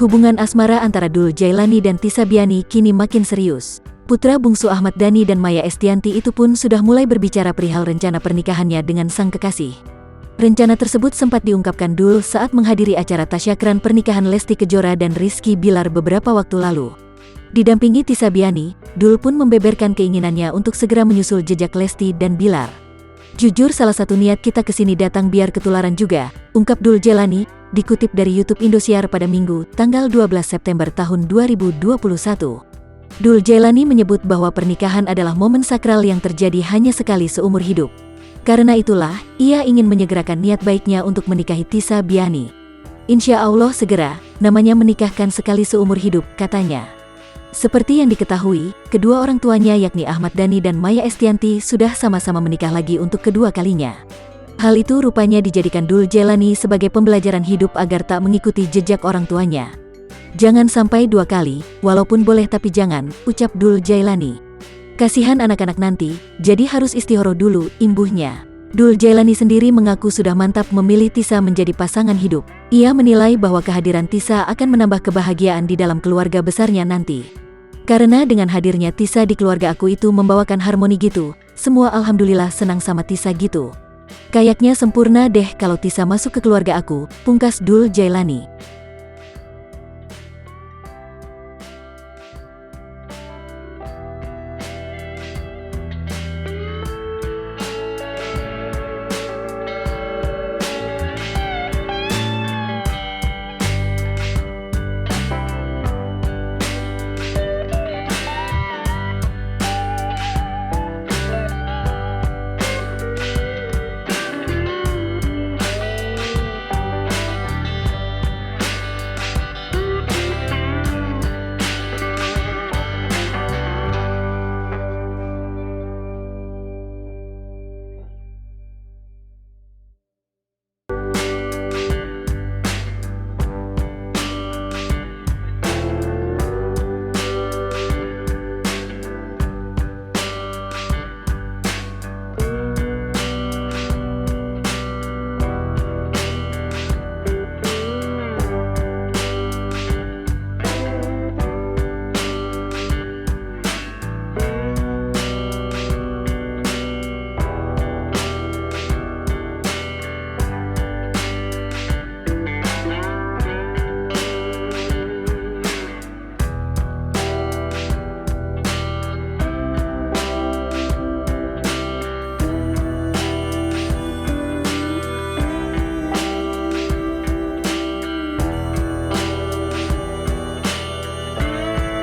Hubungan asmara antara Dul Jailani dan Tisa Biani kini makin serius. Putra bungsu Ahmad Dhani dan Maya Estianty itu pun sudah mulai berbicara perihal rencana pernikahannya dengan sang kekasih. Rencana tersebut sempat diungkapkan Dul saat menghadiri acara tasyakran pernikahan Lesti Kejora dan Rizky Bilar beberapa waktu lalu. Didampingi Tisa Biani, Dul pun membeberkan keinginannya untuk segera menyusul jejak Lesti dan Bilar. "Jujur salah satu niat kita kesini datang biar ketularan juga," ungkap Dul Jailani, dikutip dari YouTube Indosiar pada Minggu, tanggal 12 September tahun 2021. Dul Jailani menyebut bahwa pernikahan adalah momen sakral yang terjadi hanya sekali seumur hidup. Karena itulah, ia ingin menyegerakan niat baiknya untuk menikahi Tisa Biani. "Insya Allah segera, namanya menikahkan sekali seumur hidup," katanya. Seperti yang diketahui, kedua orang tuanya yakni Ahmad Dhani dan Maya Estianty sudah sama-sama menikah lagi untuk kedua kalinya. Hal itu rupanya dijadikan Dul Jailani sebagai pembelajaran hidup agar tak mengikuti jejak orang tuanya. "Jangan sampai dua kali, walaupun boleh tapi jangan," ucap Dul Jailani. "Kasihan anak-anak nanti, jadi harus istihoroh dulu," imbuhnya. Dul Jailani sendiri mengaku sudah mantap memilih Tisa menjadi pasangan hidup. Ia menilai bahwa kehadiran Tisa akan menambah kebahagiaan di dalam keluarga besarnya nanti. "Karena dengan hadirnya Tisa di keluarga aku itu membawakan harmoni gitu, semua alhamdulillah senang sama Tisa gitu. Kayaknya sempurna deh kalau Tisa masuk ke keluarga aku," pungkas Dul Jailani.